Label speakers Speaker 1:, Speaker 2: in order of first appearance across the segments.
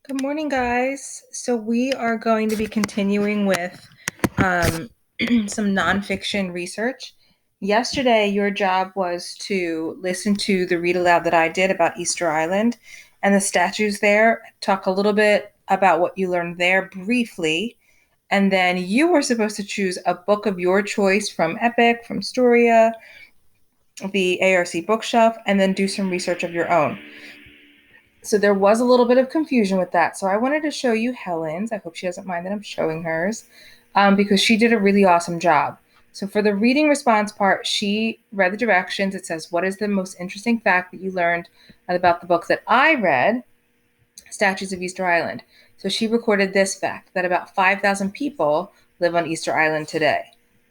Speaker 1: Good morning, guys. So we are going to be continuing with um, some nonfiction research. Yesterday, your job was to listen to the read aloud that I did about Easter Island and the statues there, talk a little bit about what you learned there briefly, and then you were supposed to choose a book of your choice from Epic, from Storia, the ARC bookshelf, and then do some research of your own. So there was a little bit of confusion with that. So I wanted to show you Helen's. I hope she doesn't mind that I'm showing hers because she did a really awesome job. So for the reading response part, she read the directions. It says, what is the most interesting fact that you learned about the book that I read, Statues of Easter Island? So she recorded this fact that about 5,000 people live on Easter Island today.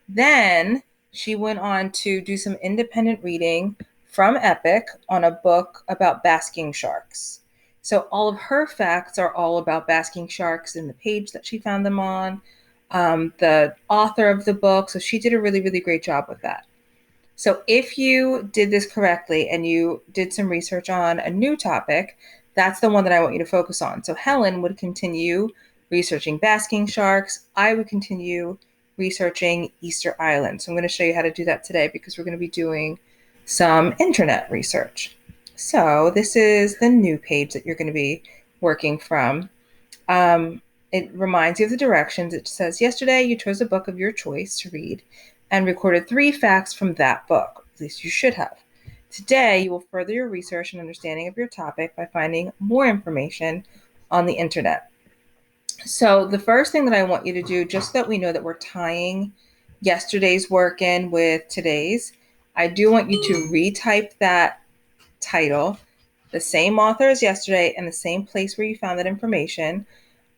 Speaker 1: Then she went on to do some independent reading from Epic on a book about basking sharks. So all of her facts are all about basking sharks in the page that she found them on, the author of the book. So she did a really, really great job with that. So if you did this correctly and you did some research on a new topic, that's the one that I want you to focus on. So Helen would continue researching basking sharks. I would continue researching Easter Island. So I'm going to show you how to do that today because we're going to be doing some internet research. So this is the new page that you're going to be working from. It reminds you of the directions. It says, yesterday you chose a book of your choice to read and recorded 3 facts from that book. At least you should have. Today, you will further your research and understanding of your topic by finding more information on the internet. So the first thing that I want you to do, just so that we know that we're tying yesterday's work in with today's, I do want you to retype that title, the same author as yesterday and the same place where you found that information.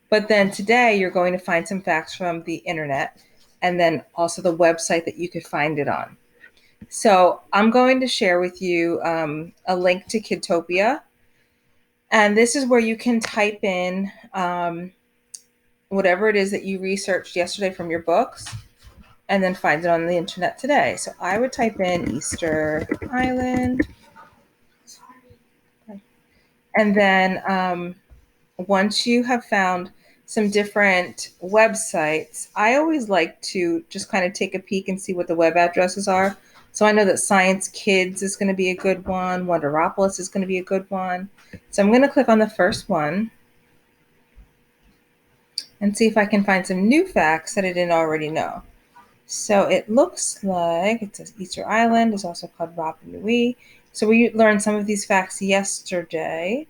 Speaker 1: But then today you're going to find some facts from the internet and then also the website that you could find it on. So I'm going to share with you a link to Kidtopia. And this is where you can type in whatever it is that you researched yesterday from your books and then find it on the internet today. So I would type in Easter Island. And then once you have found some different websites, I always like to just kind of take a peek and see what the web addresses are. So I know that Science Kids is going to be a good one. Wonderopolis is going to be a good one. So I'm going to click on the first one and see if I can find some new facts that I didn't already know. So it looks like it says Easter Island is also called Rapa Nui. So we learned some of these facts yesterday.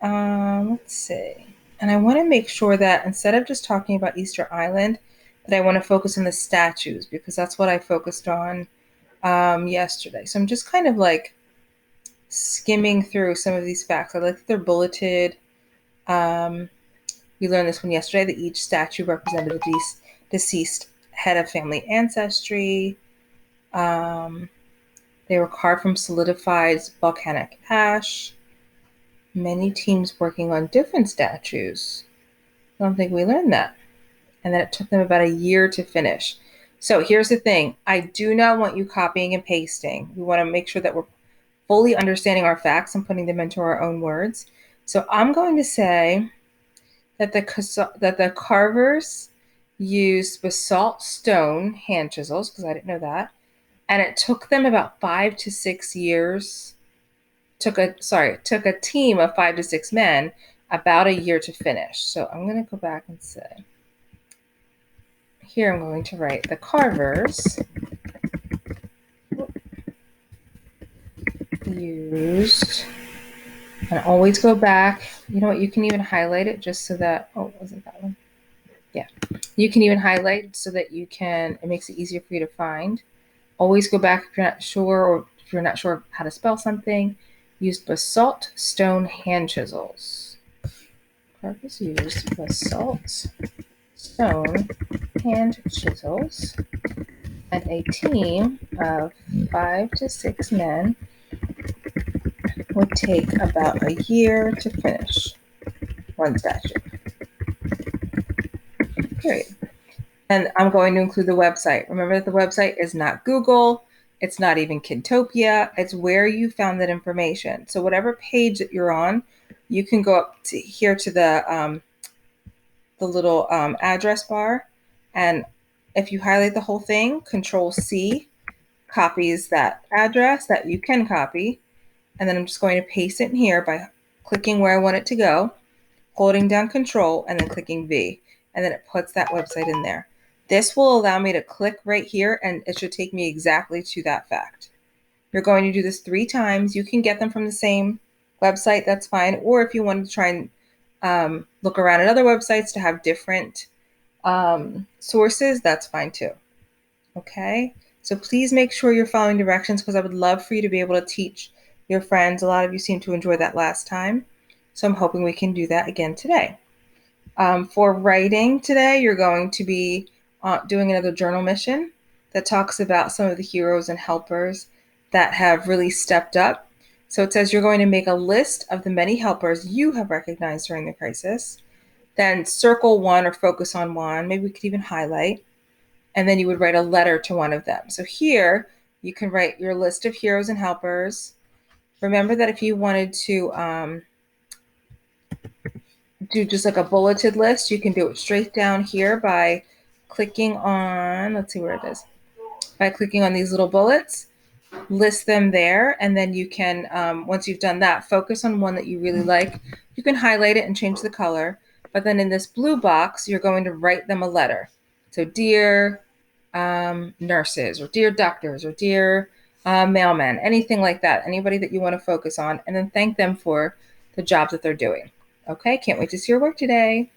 Speaker 1: Let's see. And I want to make sure that instead of just talking about Easter Island, that I want to focus on the statues because that's what I focused on yesterday. So I'm just kind of like skimming through some of these facts. I like that they're bulleted. We learned this one yesterday that each statue represented the deceased head of family ancestry. They were carved from solidified volcanic ash. Many teams working on different statues. I don't think we learned that. And then it took them about a year to finish. So here's the thing. I do not want you copying and pasting. We want to make sure that we're fully understanding our facts and putting them into our own words. So I'm going to say that the carvers used basalt stone hand chisels, because I didn't know that. And it took them about 5 to 6 years. It took a team of 5 to 6 men about a year to finish. So I'm going to go back and say, here I'm going to write the carvers used, and always go back. You know what? You can even highlight it just so that, wasn't that one? Yeah. You can even highlight so that it makes it easier for you to find. Always go back if you're not sure, or if you're not sure how to spell something. Used basalt stone hand chisels. Carvers used basalt stone hand chisels, and a team of 5 to 6 men would take about a year to finish one statue. Period. And I'm going to include the website. Remember that the website is not Google. It's not even Kidtopia. It's where you found that information. So whatever page that you're on, you can go up to here to the little address bar, and if you highlight the whole thing, Control C copies that address that you can copy, and then I'm just going to paste it in here by clicking where I want it to go, holding down Control, and then clicking V, and then it puts that website in there. This will allow me to click right here, and it should take me exactly to that fact. You're going to do this 3 times. You can get them from the same website, that's fine. Or if you want to try and look around at other websites to have different sources, that's fine too. Okay, so please make sure you're following directions, because I would love for you to be able to teach your friends. A lot of you seem to enjoy that last time, so I'm hoping we can do that again today. For writing today, you're going to be doing another journal mission that talks about some of the heroes and helpers that have really stepped up. So it says you're going to make a list of the many helpers you have recognized during the crisis, then circle one or focus on one. Maybe we could even highlight, and then you would write a letter to one of them. So here you can write your list of heroes and helpers. Remember that if you wanted to do just like a bulleted list, you can do it straight down here by clicking on, let's see where it is, by clicking on these little bullets, list them there, and then you can, once you've done that, focus on one that you really like. You can highlight it and change the color, but then in this blue box, you're going to write them a letter. So dear nurses, or dear doctors, or dear mailmen, anything like that, anybody that you want to focus on, and then thank them for the job that they're doing. Okay, can't wait to see your work today.